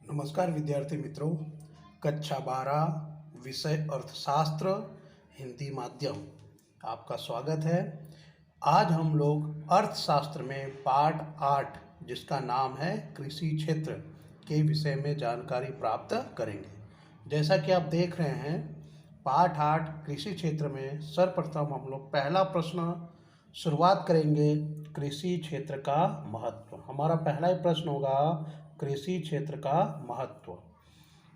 नमस्कार विद्यार्थी मित्रों, कक्षा 12 विषय अर्थशास्त्र हिंदी माध्यम आपका स्वागत है। आज हम लोग अर्थशास्त्र में पाठ 8 जिसका नाम है कृषि क्षेत्र के विषय में जानकारी प्राप्त करेंगे। जैसा कि आप देख रहे हैं, पाठ 8 कृषि क्षेत्र में सर्वप्रथम हम लोग पहला प्रश्न शुरुआत करेंगे। कृषि क्षेत्र का महत्व, हमारा पहला ही प्रश्न होगा कृषि क्षेत्र का महत्व।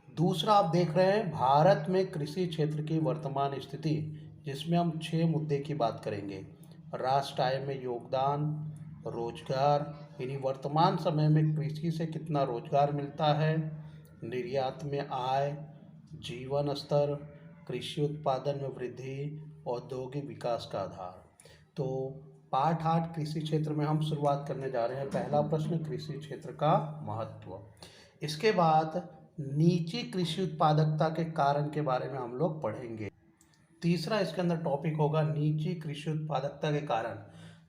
दूसरा आप देख रहे हैं भारत में कृषि क्षेत्र की वर्तमान स्थिति, जिसमें हम 6 मुद्दे की बात करेंगे। राष्ट्र आय में योगदान, रोजगार, यानी वर्तमान समय में कृषि से कितना रोजगार मिलता है, निर्यात में आय, जीवन स्तर, कृषि उत्पादन में वृद्धि, औद्योगिक विकास का आधार। तो पाठ 8 कृषि क्षेत्र में हम शुरुआत करने जा रहे हैं। पहला प्रश्न कृषि क्षेत्र का महत्व। इसके बाद नीची कृषि उत्पादकता के कारण के बारे में हम लोग पढ़ेंगे। तीसरा इसके अंदर टॉपिक होगा नीची कृषि उत्पादकता के कारण,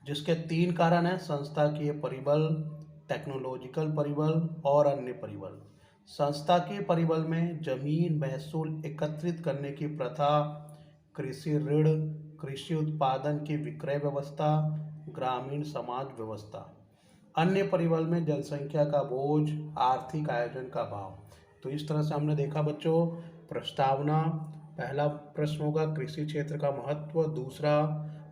जिसके 3 कारण हैं: संस्थाकीय परिबल, टेक्नोलॉजिकल परिबल और अन्य परिबल। संस्थाकीय परिबल में जमीन महसूल एकत्रित करने की प्रथा, कृषि ऋण, कृषि उत्पादन की विक्रय व्यवस्था, ग्रामीण समाज व्यवस्था। अन्य परिबल में जनसंख्या का बोझ, आर्थिक आयोजन का अभाव। तो इस तरह से हमने देखा बच्चों प्रस्तावना। पहला प्रश्न होगा कृषि क्षेत्र का महत्व, दूसरा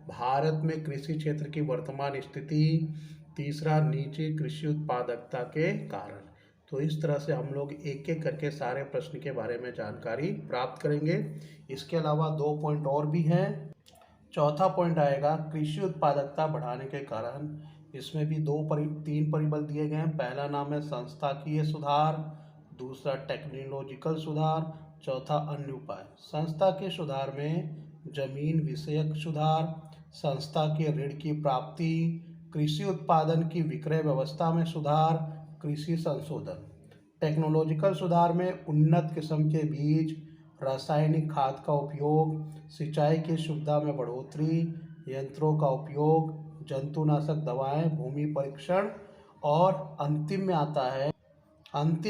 भारत में कृषि क्षेत्र की वर्तमान स्थिति, तीसरा नीचे कृषि उत्पादकता के कारण। तो इस तरह से हम लोग एक एक करके सारे प्रश्न के बारे में जानकारी प्राप्त करेंगे। इसके अलावा 2 पॉइंट और भी हैं। चौथा पॉइंट आएगा कृषि उत्पादकता बढ़ाने के कारण। इसमें भी 3 परिबल दिए गए हैं। पहला नाम है संस्थाकीय सुधार, दूसरा टेक्नोलॉजिकल सुधार, चौथा अन्य उपाय। संस्थाकीय सुधार में जमीन विषयक सुधार, संस्था के ऋण की प्राप्ति, कृषि उत्पादन की विक्रय व्यवस्था में सुधार, कृषि संशोधन। टेक्नोलॉजिकल सुधार में उन्नत किस्म के बीज, रासायनिक खाद का उपयोग, सिंचाई की सुविधा में बढ़ोतरी, यंत्रों का उपयोग, जंतुनाशक दवाएं, भूमि परीक्षण, और अंतिम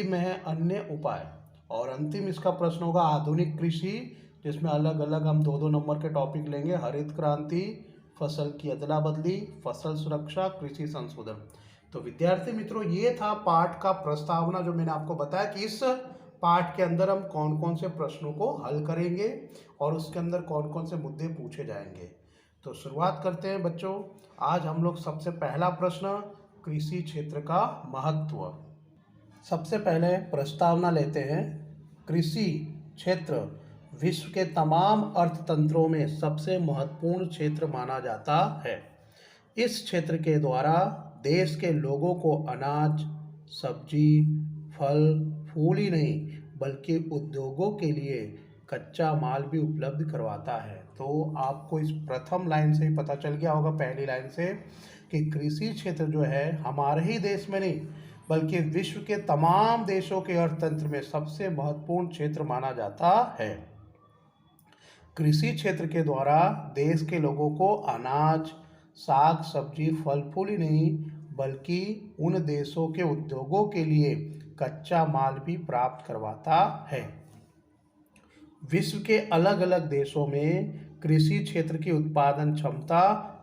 में है अन्य उपाय। और अंतिम इसका प्रश्न होगा आधुनिक कृषि, जिसमें अलग अलग हम 2-2 नंबर के टॉपिक लेंगे। हरित क्रांति, फसल की अदला बदली, फसल सुरक्षा, कृषि संशोधन। तो विद्यार्थी मित्रों, ये था पाठ का प्रस्तावना, जो मैंने आपको बताया कि इस पाठ के अंदर हम कौन कौन से प्रश्नों को हल करेंगे और उसके अंदर कौन कौन से मुद्दे पूछे जाएंगे। तो शुरुआत करते हैं बच्चों। आज हम लोग सबसे पहला प्रश्न कृषि क्षेत्र का महत्व। सबसे पहले प्रस्तावना लेते हैं। कृषि क्षेत्र विश्व के तमाम अर्थतंत्रों में सबसे महत्वपूर्ण क्षेत्र माना जाता है। इस क्षेत्र के द्वारा देश के लोगों को अनाज, सब्जी, फल फूल ही नहीं बल्कि उद्योगों के लिए कच्चा माल भी उपलब्ध करवाता है। तो आपको इस प्रथम लाइन से ही पता चल गया होगा, पहली लाइन से, कि कृषि क्षेत्र जो है हमारे ही देश में नहीं बल्कि विश्व के तमाम देशों के अर्थतंत्र में सबसे महत्वपूर्ण क्षेत्र माना जाता है। कृषि क्षेत्र के द्वारा देश के लोगों को अनाज, साग सब्जी, फल फूल ही नहीं बल्कि उन देशों के उद्योगों के लिए कच्चा माल भी प्राप्त करवाता है। विश्व के अलग अलग देशों में कृषि क्षेत्र की उत्पादन क्षमता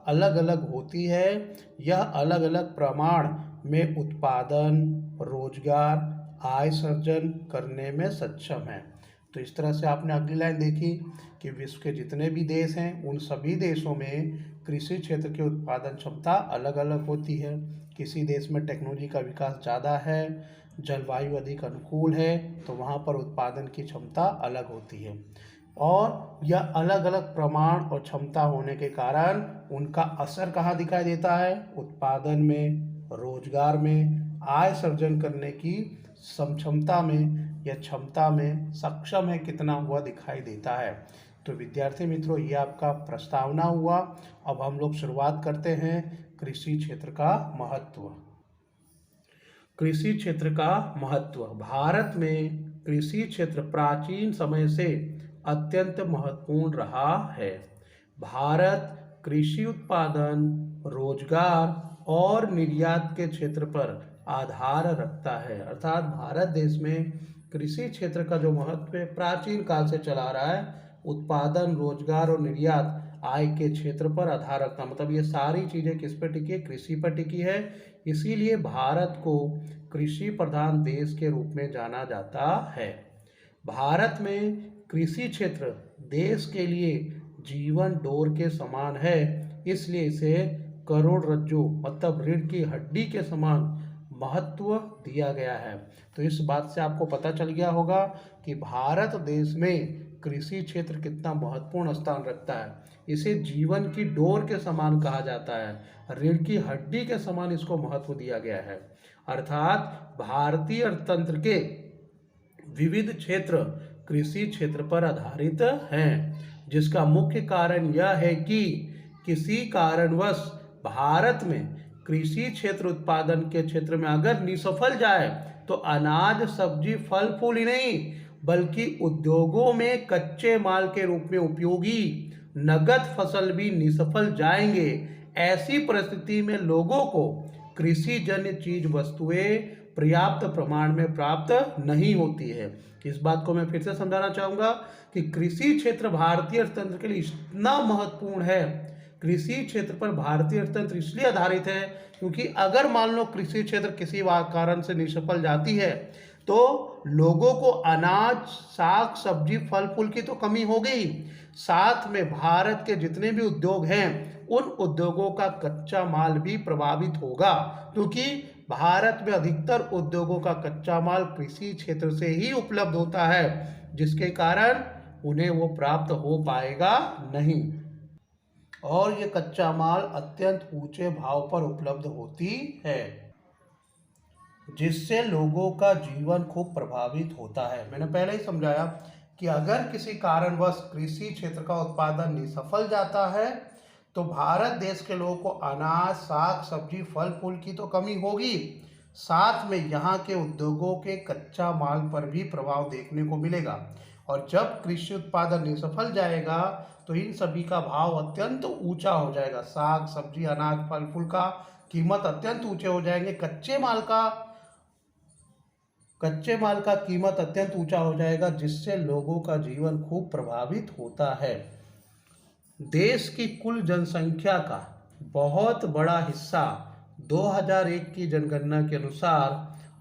अलग अलग होती है। यह अलग अलग प्रमाण में उत्पादन, रोजगार, आय सर्जन करने में सक्षम है। तो इस तरह से आपने अगली लाइन देखी कि विश्व के जितने भी देश हैं उन सभी देशों में कृषि क्षेत्र की उत्पादन क्षमता अलग अलग होती है। किसी देश में टेक्नोलॉजी का विकास ज़्यादा है, जलवायु अधिक अनुकूल है, तो वहाँ पर उत्पादन की क्षमता अलग होती है। और यह अलग अलग प्रमाण और क्षमता होने के कारण उनका असर कहाँ दिखाई देता है? उत्पादन में, रोजगार में, आय सर्जन करने की क्षमता में या क्षमता में सक्षम है कितना हुआ दिखाई देता है। तो विद्यार्थी मित्रों, ये आपका प्रस्तावना हुआ। अब हम लोग शुरुआत करते हैं कृषि क्षेत्र का महत्व। कृषि क्षेत्र का महत्व। भारत में कृषि क्षेत्र प्राचीन समय से अत्यंत महत्वपूर्ण रहा है। भारत कृषि उत्पादन, रोजगार और निर्यात के क्षेत्र पर आधार रखता है। अर्थात भारत देश में कृषि क्षेत्र का जो महत्व है प्राचीन काल से चला आ रहा है। उत्पादन, रोजगार और निर्यात आय के क्षेत्र पर आधार रखता, मतलब ये सारी चीजें किस पर टिकी है? कृषि पर टिकी है। इसीलिए भारत को कृषि प्रधान देश के रूप में जाना जाता है। भारत में कृषि क्षेत्र देश के लिए जीवन डोर के समान है, इसलिए इसे करोड़रज्जु मतलब रीढ़ की हड्डी के समान महत्व दिया गया है। तो इस बात से आपको पता चल गया होगा कि भारत देश में कृषि क्षेत्र कितना महत्वपूर्ण स्थान रखता है। इसे जीवन की डोर के समान कहा जाता है, रीढ़ की हड्डी के समान इसको महत्व दिया गया है। अर्थात भारतीय अर्थतंत्र के विविध क्षेत्र कृषि क्षेत्र पर आधारित हैं, जिसका मुख्य कारण यह है कि किसी कारणवश भारत में कृषि क्षेत्र उत्पादन के क्षेत्र में अगर निसफल जाए तो अनाज, सब्जी, फल फूल ही नहीं बल्कि उद्योगों में कच्चे माल के रूप में उपयोगी नगद फसल भी निसफल जाएंगे। ऐसी परिस्थिति में लोगों को कृषि जन्य चीज वस्तुएं पर्याप्त प्रमाण में प्राप्त नहीं होती है। इस बात को मैं फिर से समझाना चाहूंगा कि कृषि क्षेत्र भारतीय अर्थतंत्र के लिए इतना महत्वपूर्ण है। कृषि क्षेत्र पर भारतीय अर्थतंत्र इसलिए आधारित है क्योंकि अगर मान लो कृषि क्षेत्र किसी कारण से निष्फल जाती है तो लोगों को अनाज, साग सब्जी, फल फूल की तो कमी हो गई, साथ में भारत के जितने भी उद्योग हैं उन उद्योगों का कच्चा माल भी प्रभावित होगा, क्योंकि भारत में अधिकतर उद्योगों का कच्चा माल कृषि क्षेत्र से ही उपलब्ध होता है, जिसके कारण उन्हें वो प्राप्त हो पाएगा नहीं और ये कच्चा माल अत्यंत ऊंचे भाव पर उपलब्ध होती है, जिससे लोगों का जीवन खूब प्रभावित होता है। मैंने पहले ही समझाया कि अगर किसी कारणवश कृषि क्षेत्र का उत्पादन निसफल जाता है तो भारत देश के लोगों को अनाज, साग सब्जी, फल फूल की तो कमी होगी, साथ में यहाँ के उद्योगों के कच्चा माल पर भी प्रभाव देखने को मिलेगा। और जब कृषि उत्पादन निसफल जाएगा तो इन सभी का भाव अत्यंत ऊंचा हो जाएगा। साग सब्जी, अनाज, फल फूल का कीमत अत्यंत ऊंचे हो जाएंगे। कच्चे माल का कीमत अत्यंत ऊंचा हो जाएगा, जिससे लोगों का जीवन खूब प्रभावित होता है। देश की कुल जनसंख्या का बहुत बड़ा हिस्सा 2001 की जनगणना के अनुसार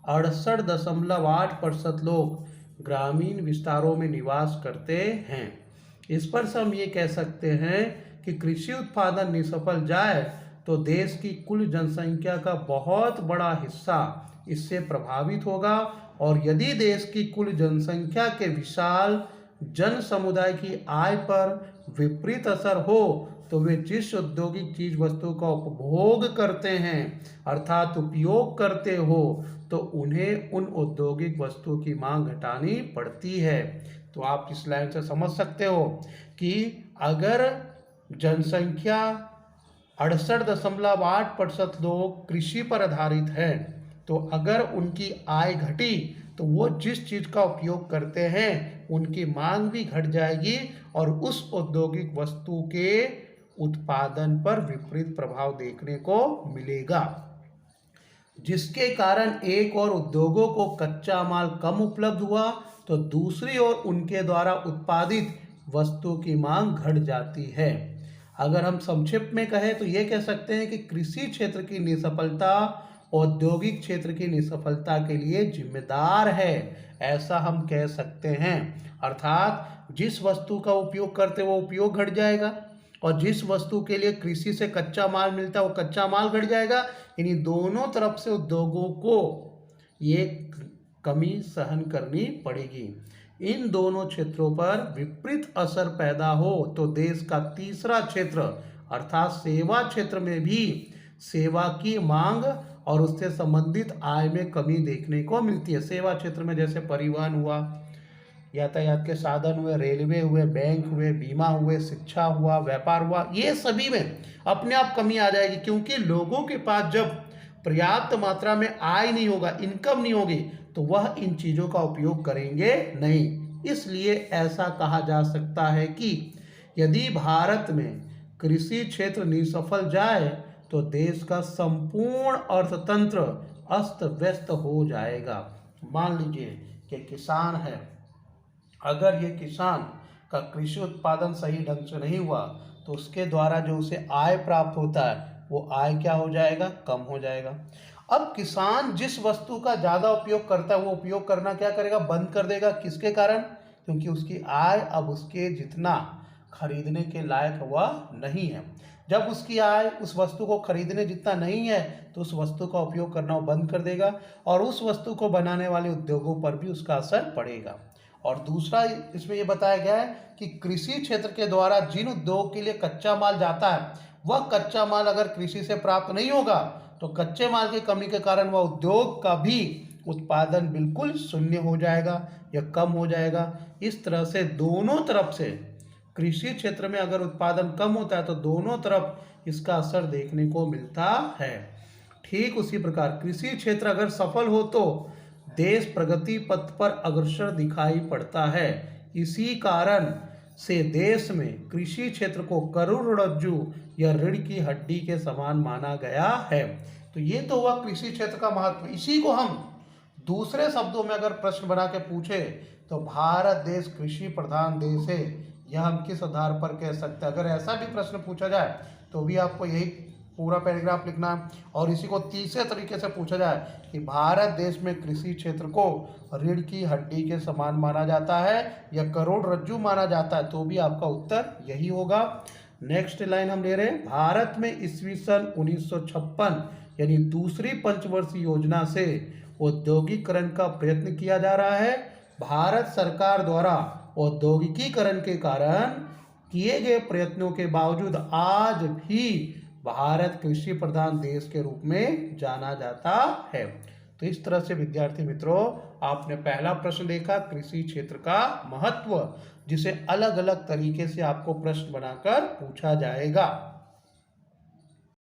68.8% लोग ग्रामीण विस्तारों में निवास करते हैं। इस पर से हम ये कह सकते हैं कि कृषि उत्पादन निसफल जाए तो देश की कुल जनसंख्या का बहुत बड़ा हिस्सा इससे प्रभावित होगा और यदि देश की कुल जनसंख्या के विशाल जन समुदाय की आय पर विपरीत असर हो तो वे जिस औद्योगिक चीज वस्तु का उपभोग करते हैं अर्थात उपयोग करते हो तो उन्हें उन औद्योगिक वस्तुओं की मांग घटानी पड़ती है। तो आप इस लाइन से समझ सकते हो कि अगर जनसंख्या 68.8% लोग कृषि पर आधारित हैं तो अगर उनकी आय घटी तो वो जिस चीज का उपयोग करते हैं उनकी मांग भी घट जाएगी और उस औद्योगिक वस्तु के उत्पादन पर विपरीत प्रभाव देखने को मिलेगा, जिसके कारण एक और उद्योगों को कच्चा माल कम उपलब्ध हुआ तो दूसरी ओर उनके द्वारा उत्पादित वस्तु की मांग घट जाती है। अगर हम संक्षिप्त में कहें तो ये कह सकते हैं कि कृषि क्षेत्र की निसफलता औद्योगिक क्षेत्र की निसफलता के लिए जिम्मेदार है, ऐसा हम कह सकते हैं। अर्थात जिस वस्तु का उपयोग करते वो उपयोग घट जाएगा और जिस वस्तु के लिए कृषि से कच्चा माल मिलता है वो कच्चा माल घट जाएगा। इन्हीं दोनों तरफ से उद्योगों को ये कमी सहन करनी पड़ेगी। इन दोनों क्षेत्रों पर विपरीत असर पैदा हो तो देश का तीसरा क्षेत्र अर्थात सेवा क्षेत्र में भी सेवा की मांग और उससे संबंधित आय में कमी देखने को मिलती है। सेवा क्षेत्र में जैसे परिवहन हुआ, यातायात के साधन हुए, रेलवे हुए, बैंक हुए, बीमा हुए, शिक्षा हुआ, व्यापार हुआ, ये सभी में अपने आप कमी आ जाएगी, क्योंकि लोगों के पास जब पर्याप्त मात्रा में आय नहीं होगा, इनकम नहीं होगी, तो वह इन चीज़ों का उपयोग करेंगे नहीं। इसलिए ऐसा कहा जा सकता है कि यदि भारत में कृषि क्षेत्र निसफल जाए तो देश का संपूर्ण अर्थतंत्र अस्त व्यस्त हो जाएगा। मान लीजिए कि किसान है, अगर ये किसान का कृषि उत्पादन सही ढंग से नहीं हुआ तो उसके द्वारा जो उसे आय प्राप्त होता है वो आय क्या हो जाएगा, कम हो जाएगा। अब किसान जिस वस्तु का ज़्यादा उपयोग करता है वो उपयोग करना क्या करेगा, बंद कर देगा। किसके कारण, क्योंकि उसकी आय अब उसके जितना खरीदने के लायक हुआ नहीं है। जब उसकी आय उस वस्तु को खरीदने जितना नहीं है तो उस वस्तु का उपयोग करना वो बंद कर देगा और उस वस्तु को बनाने वाले उद्योगों पर भी उसका असर पड़ेगा। और दूसरा इसमें ये बताया गया है कि कृषि क्षेत्र के द्वारा जिन उद्योग के लिए कच्चा माल जाता है वह कच्चा माल अगर कृषि से प्राप्त नहीं होगा तो कच्चे माल की कमी के कारण वह उद्योग का भी उत्पादन बिल्कुल शून्य हो जाएगा या कम हो जाएगा। इस तरह से दोनों तरफ से कृषि क्षेत्र में अगर उत्पादन कम होता है तो दोनों तरफ इसका असर देखने को मिलता है। ठीक उसी प्रकार कृषि क्षेत्र अगर सफल हो तो देश प्रगति पथ पर अग्रसर दिखाई पड़ता है। इसी कारण से देश में कृषि क्षेत्र को करोड़रज्जु या रीढ़ की हड्डी के समान माना गया है। तो ये तो हुआ कृषि क्षेत्र का महत्व। इसी को हम दूसरे शब्दों में अगर प्रश्न बना के पूछे तो भारत देश कृषि प्रधान देश है, यह हम किस आधार पर कह सकते हैं। अगर ऐसा भी प्रश्न पूछा जाए तो भी आपको यही पूरा पैराग्राफ लिखना है। और इसी को तीसरे तरीके से पूछा जाए कि भारत देश में कृषि क्षेत्र को रीढ़ की हड्डी के समान माना जाता है या करोड़रज्जु माना जाता है तो भी आपका उत्तर यही होगा। नेक्स्ट लाइन हम ले रहे हैं, भारत में ईस्वी सन 1956 यानी दूसरी पंचवर्षीय योजना से औद्योगिकरण का प्रयत्न किया जा रहा है। भारत सरकार द्वारा औद्योगिकीकरण के कारण किए गए प्रयत्नों के बावजूद आज भी भारत कृषि प्रधान देश के रूप में जाना जाता है। तो इस तरह से विद्यार्थी मित्रों आपने पहला प्रश्न देखा कृषि क्षेत्र का महत्व, जिसे अलग अलग तरीके से आपको प्रश्न बनाकर पूछा जाएगा।